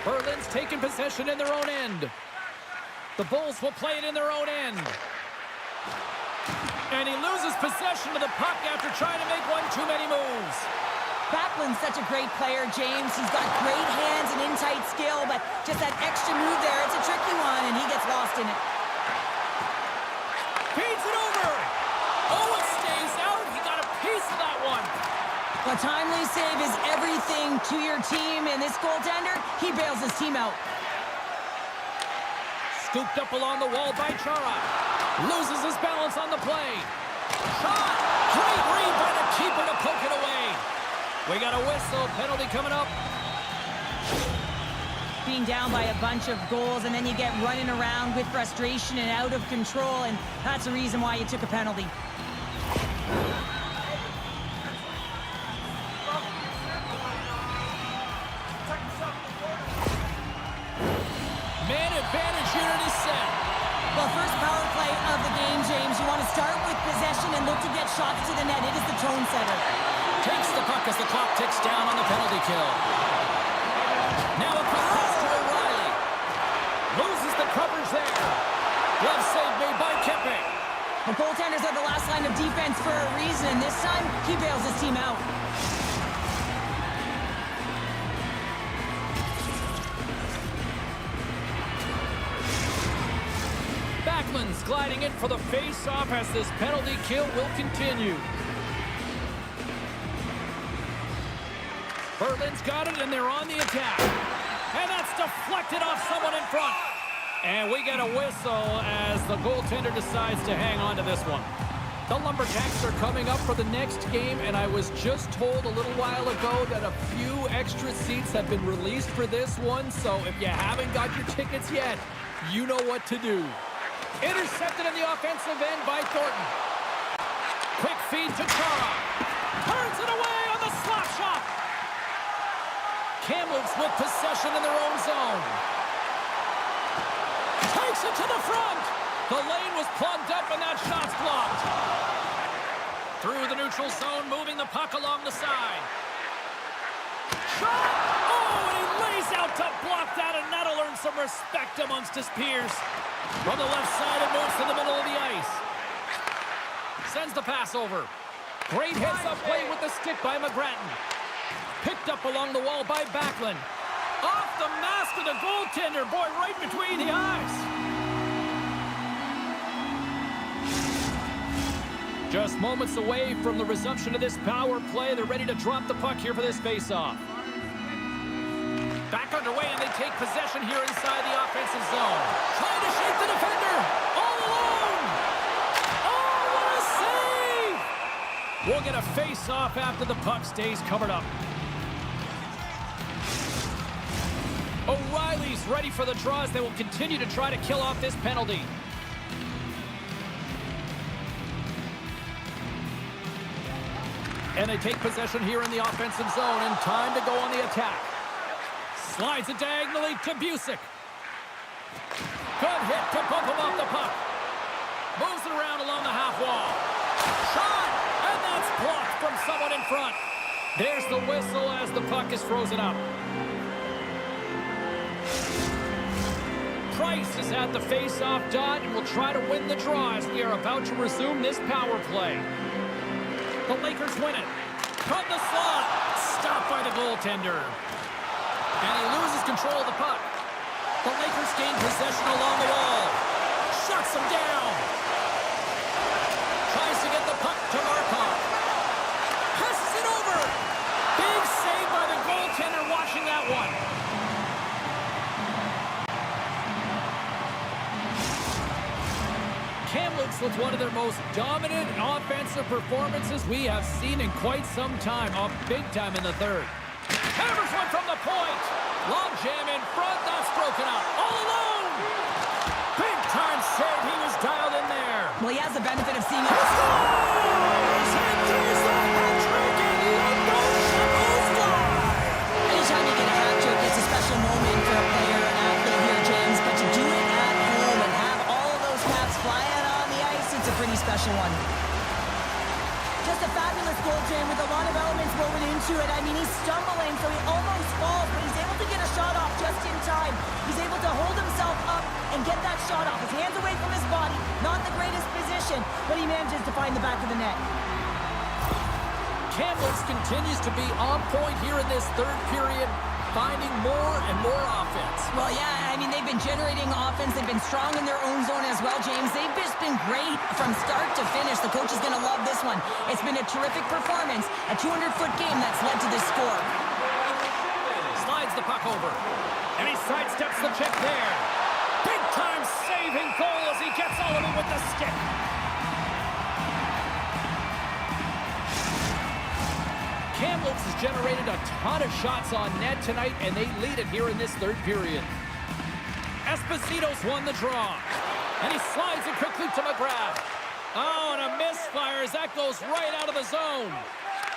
Berlin's taken possession in their own end. The Bulls will play it in their own end. And he loses possession of the puck after trying to make one too many moves. Backlund's such a great player, James. He's got great hands and in-tight skill, but just that extra move there, it's a tricky one, and he gets lost in it. Feeds it over. Oh, it stays out. He got a piece of that one. A timely save is everything to your team, and this goaltender, he bails his team out. Scooped up along the wall by Chara. Loses his balance on the play. Shot. Great read by the keeper to poke it away. We got a whistle. Penalty coming up. Being down by a bunch of goals, and then you get running around with frustration and out of control, and that's the reason why you took a penalty. Man advantage unit is set. Well, first power play of the game, James. You want to start with possession and look to get shots to the net. It is the tone setter. Takes the puck as the clock ticks down on the penalty kill. Now a quick pass to O'Reilly. Loses the coverage there. Glove save made by Kempe. The goaltenders are the last line of defense for a reason, and this time, he bails his team out. Backlund's gliding in for the face-off as this penalty kill will continue. Berlin's got it, and they're on the attack. And that's deflected off someone in front. And we get a whistle as the goaltender decides to hang on to this one. The Lumberjacks are coming up for the next game, and I was just told a little while ago that a few extra seats have been released for this one, so if you haven't got your tickets yet, you know what to do. Intercepted in the offensive end by Thornton. Quick feed to Chara. Turns it away on the slap shot. Kamloops with possession in their own zone. Takes it to the front. The lane was plugged up and that shot's blocked. Through the neutral zone, moving the puck along the side. Shot! Oh, and he lays out to block that, and that'll earn some respect amongst his peers. From the left side, it moves to the middle of the ice. Sends the pass over. Great heads-up play with the stick by McGrattan. Picked up along the wall by Backlund. Off the mask of the goaltender. Boy, right between the eyes. Just moments away from the resumption of this power play. They're ready to drop the puck here for this face-off. Back underway, and they take possession here inside the offensive zone. Trying to shake the defender. All alone. Oh, what a save! We'll get a face-off after the puck stays covered up. O'Reilly's ready for the draws. They will continue to try to kill off this penalty. And they take possession here in the offensive zone, and time to go on the attack. Slides it diagonally to Busick. Good hit to bump him off the puck. Moves it around along the half wall. Shot! And that's blocked from someone in front. There's the whistle as the puck is frozen up. Price has had the face-off dot and will try to win the draw as we are about to resume this power play. The Lakers win it. From the slot. Stopped by the goaltender. And he loses control of the puck. The Lakers gain possession along the wall. Shuts him down. Tries to get the puck to Markov. Passes it over. Big save by the goaltender watching that one. Kamloops with one of their most dominant offensive performances we have seen in quite some time, off big time in the third. Hammers one from the point. Long jam in front, that's broken up. All alone. Big time save, he was dialed in there. Well, he has the benefit of seeing it. Scores! And there's the hat-trick, and Lumbo shovels fly. Anytime you get a hat trick, it's a special moment for a player, an athlete here, James. But to do it at home and have all of those caps flying on the ice, it's a pretty special one. Just a fabulous goal, Jim, with a lot of elements woven into it. I mean, he's stumbling, so he almost falls, but he's able to get a shot off just in time. He's able to hold himself up and get that shot off. His hands away from his body, not the greatest position, but he manages to find the back of the net. Kamloops continues to be on point here in this third period, finding more and more offense. Well, yeah, I mean, they've been generating offense. They've been strong in their own zone as well, James. They've just been great from start to finish. The coach is going to love this one. It's been a terrific performance, a 200-foot game that's led to this score. Slides the puck over, and he sidesteps the check there. Big-time saving goal as he gets all of it with the stick. Kamloops has generated a ton of shots on net tonight, and they lead it here in this third period. Esposito's won the draw, and he slides it quickly to McGrath. Oh, and a misfire as that goes right out of the zone.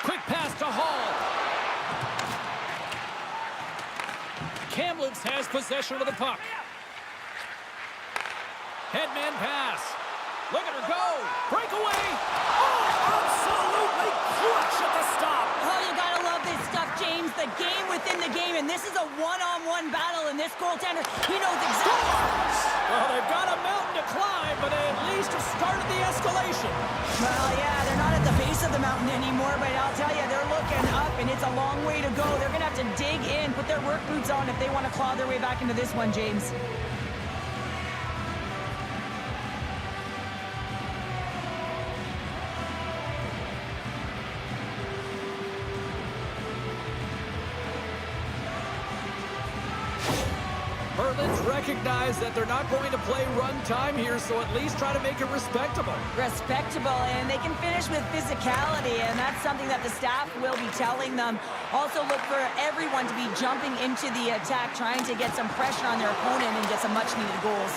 Quick pass to Hall. Kamloops has possession of the puck. Headman pass. Look at her go. Breakaway. Oh, absolutely clutch at the stop. Oh, you gotta love this stuff, James. The game within the game, and this is a one-on-one battle, and this goaltender, he knows exactly. Well, they've got a mountain to climb, but they at least have started the escalation. Well, yeah, they're not at the base of the mountain anymore, but I'll tell you, they're looking up, and it's a long way to go. They're gonna have to dig in, put their work boots on if they want to claw their way back into this one, James. Berlin's recognize that they're not going to play run time here, so at least try to make it respectable. Respectable, and they can finish with physicality, and that's something that the staff will be telling them. Also look for everyone to be jumping into the attack, trying to get some pressure on their opponent and get some much-needed goals.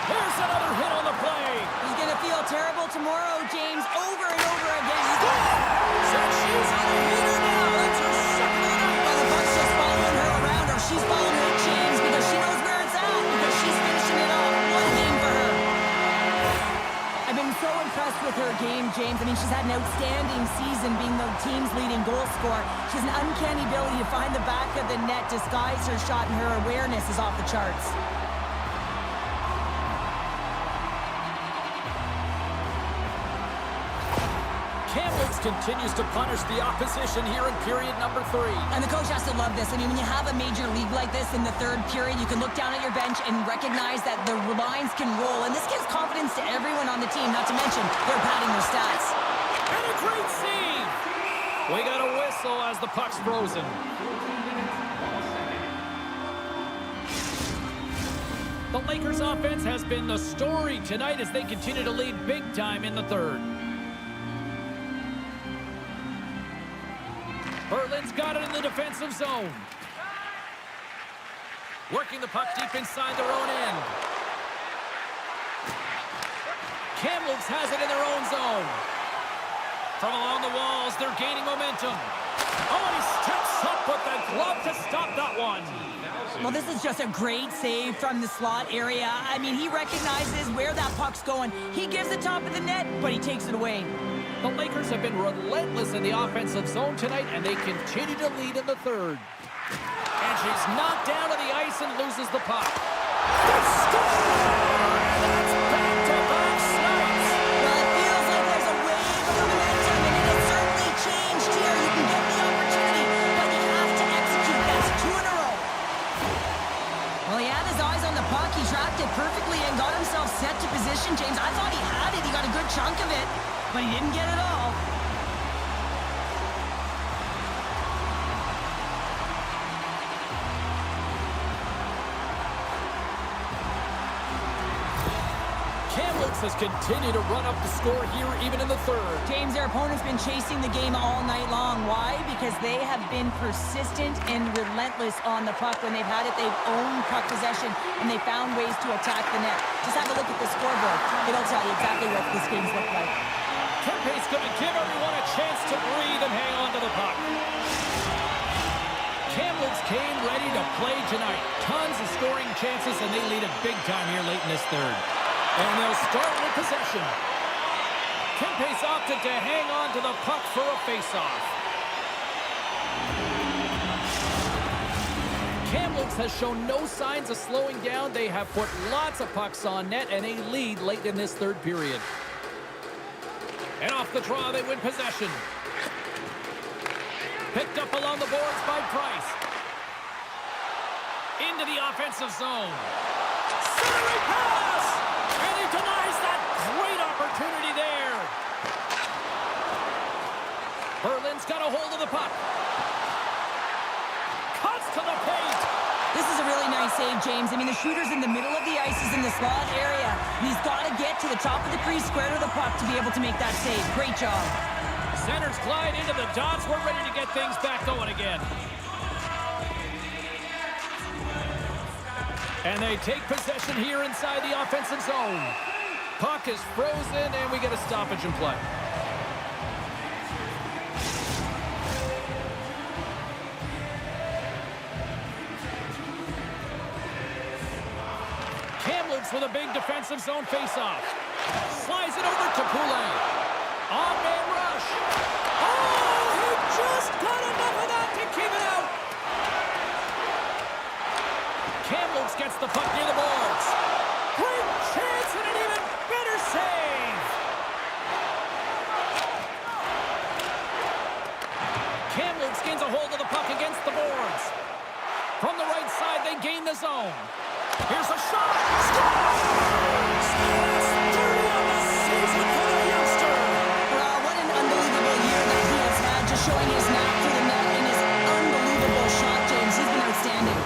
There's another hit on the play. He's going to feel terrible tomorrow, James, over and over again. So she's on a heater now. That's her second of the night. Well, the Bucks just following her around, or she's following it, James, because she knows where it's at, because she's finishing it off. What a game for her. I've been so impressed with her game, James. I mean, she's had an outstanding season being the team's leading goal scorer. She has an uncanny ability to find the back of the net, disguise her shot, and her awareness is off the charts. Kamloops continues to punish the opposition here in period number 3. And the coach has to love this. I mean, when you have a major league like this in the third period, you can look down at your bench and recognize that the lines can roll. And this gives confidence to everyone on the team, not to mention they're padding their stats. And a great save! We got a whistle as the puck's frozen. The Lakers offense has been the story tonight as they continue to lead big time in the third. Berlin's got it in the defensive zone. Working the puck deep inside their own end. Kamloops has it in their own zone. From along the walls, they're gaining momentum. Oh, and he steps up with the glove to stop that one. Well, this is just a great save from the slot area. I mean, he recognizes where that puck's going. He gives the top of the net, but he takes it away. The Lakers have been relentless in the offensive zone tonight, and they continue to lead in the third. And she's knocked down to the ice and loses the puck. They score! And that's back-to-back snipes! Well, it feels like there's a wave of momentum, and it has certainly changed here. You can get the opportunity, but you have to execute. That's 2 in a row. Well, he had his eyes on the puck. He tracked it perfectly and got himself set to position, James. I thought he had it. He got a good chunk of it, but he didn't get it all. Kamloops has continued to run up the score here even in the third. James, their opponent's been chasing the game all night long. Why? Because they have been persistent and relentless on the puck. When they've had it, they've owned puck possession, and they found ways to attack the net. Just have a look at the scoreboard. It'll tell you exactly what this game's looked like. Kempe's going to give everyone a chance to breathe and hang on to the puck. Kamloops came ready to play tonight. Tons of scoring chances, and they lead it big time here late in this third. And they'll start with possession. Kempe's opted to hang on to the puck for a face-off. Kamloops has shown no signs of slowing down. They have put lots of pucks on net, and a lead late in this third period. And off the draw, they win possession. Picked up along the boards by Price. Into the offensive zone. Centering pass! And he denies that great opportunity there. Berlin's got a hold of the puck. Cuts to the paint. This is a really nice save, James. I mean, the shooter's in the middle of the ice. He's in the slot area. He's got to get to the top of the crease, square to the puck to be able to make that save. Great job. Centers glide into the dots. We're ready to get things back going again. And they take possession here inside the offensive zone. Puck is frozen, and we get a stoppage in play. Kamloops with a big defensive zone face-off. Slides it over to Poulet. On-man rush. Oh, he just got enough of that to keep it out. Kamloops gets the puck near the boards. Great chance and an even better save. Kamloops gains a hold of the puck against the boards. From the right side, they gain the zone. Here's a shot. Scores! That's 30 on the season for the youngster. Well, what an unbelievable year that he has had, just showing his knack for the net and his unbelievable shot, James. He's been outstanding.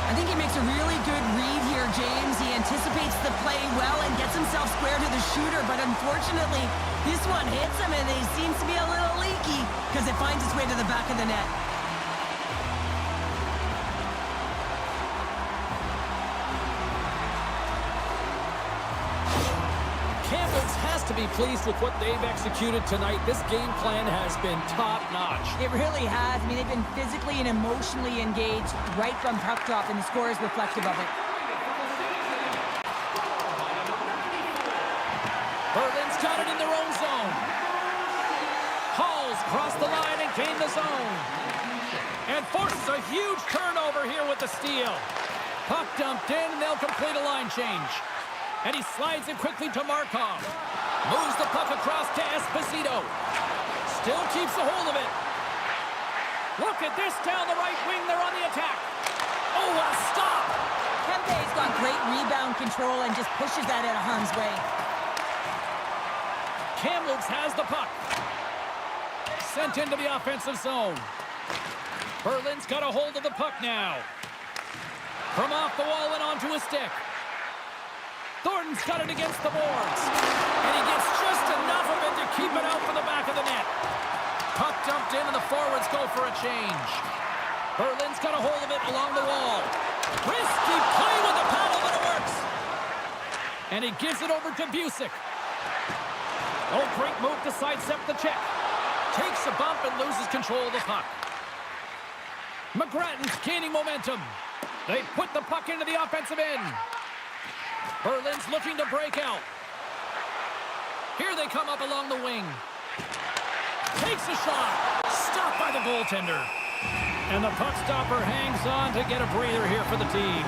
I think he makes a play well and gets himself square to the shooter, but unfortunately, this one hits him and he seems to be a little leaky because it finds its way to the back of the net. Kamloops has to be pleased with what they've executed tonight. This game plan has been top-notch. It really has. I mean, they've been physically and emotionally engaged right from puck drop, and the score is reflective of it. Berlin's got it in their own zone. Halls cross the line and gain the zone. And forces a huge turnover here with the steal. Puck dumped in, and they'll complete a line change. And he slides it quickly to Markov. Moves the puck across to Esposito. Still keeps a hold of it. Look at this down the right wing. They're on the attack. Oh, what a stop! Kempe's got great rebound control and just pushes that out of harm's way. Kamloops has the puck. Sent into the offensive zone. Berlin's got a hold of the puck now. From off the wall and onto his stick. Thornton's got it against the boards. And he gets just enough of it to keep it out for the back of the net. Puck dumped in and the forwards go for a change. Berlin's got a hold of it along the wall. Risky play with the paddle, but it works. And he gives it over to Busick. Oh, great move to sidestep the check. Takes a bump and loses control of the puck. McGrattan's gaining momentum. They put the puck into the offensive end. Berlin's looking to break out. Here they come up along the wing. Takes a shot. Stopped by the goaltender. And the puck stopper hangs on to get a breather here for the team.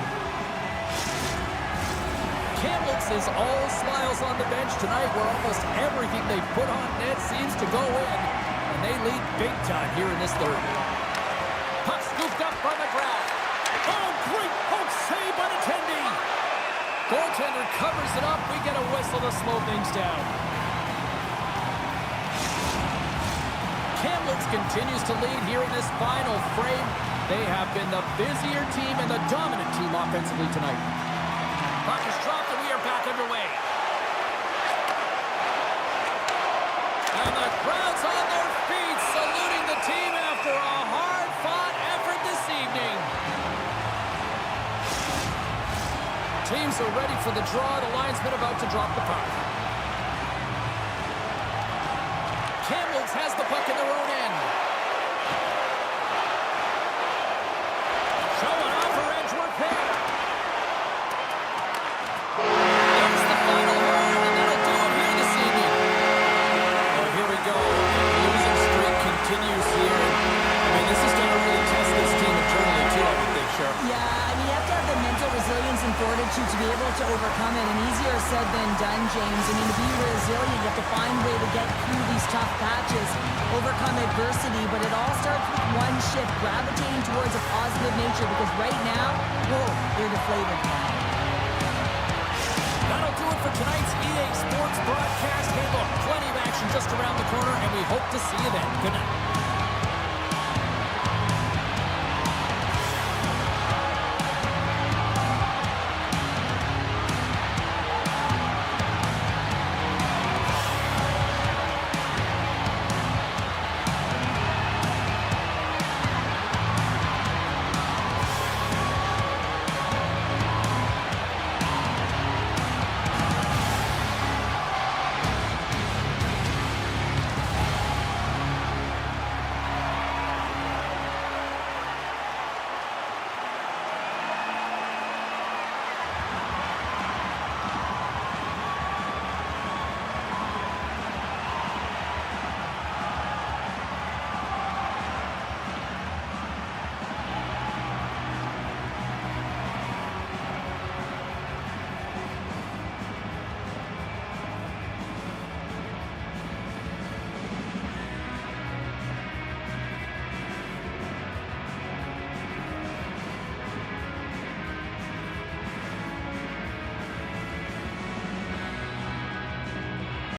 Kamloops is all smiles on the bench tonight, where almost everything they put on net seems to go in. And they lead big time here in this third. Puck scooped up by McGrath. Oh, great poke save by the Tendy. Goaltender covers it up. We get a whistle to slow things down. Kamloops continues to lead here in this final frame. They have been the busier team and the dominant team offensively tonight. Puck is dropped and we are back underway. And the crowd's on their feet saluting the team after a hard-fought effort this evening. Teams are ready for the draw. The linesman about to drop the puck. Kamloops has the puck in their own end. Showing off for Edgeworth there. There's the final horn, and that'll do it here this evening. Oh, here we go. The losing streak continues here. I mean, this is going to really test this team internally, too, I would think, Sheriff. Yeah, I mean, you have to have the mental resilience and fortitude to be able to overcome it, and easier said than done, James. I mean, to be resilient, you have to find a way to get through these tough patches, overcome adversity, but it all starts with one shift, gravitating towards a positive nature, because right now, whoa, they're deflated. That'll do it for tonight's EA Sports broadcast. Hey, look, plenty of action just around the corner, and we hope to see you then. Good night.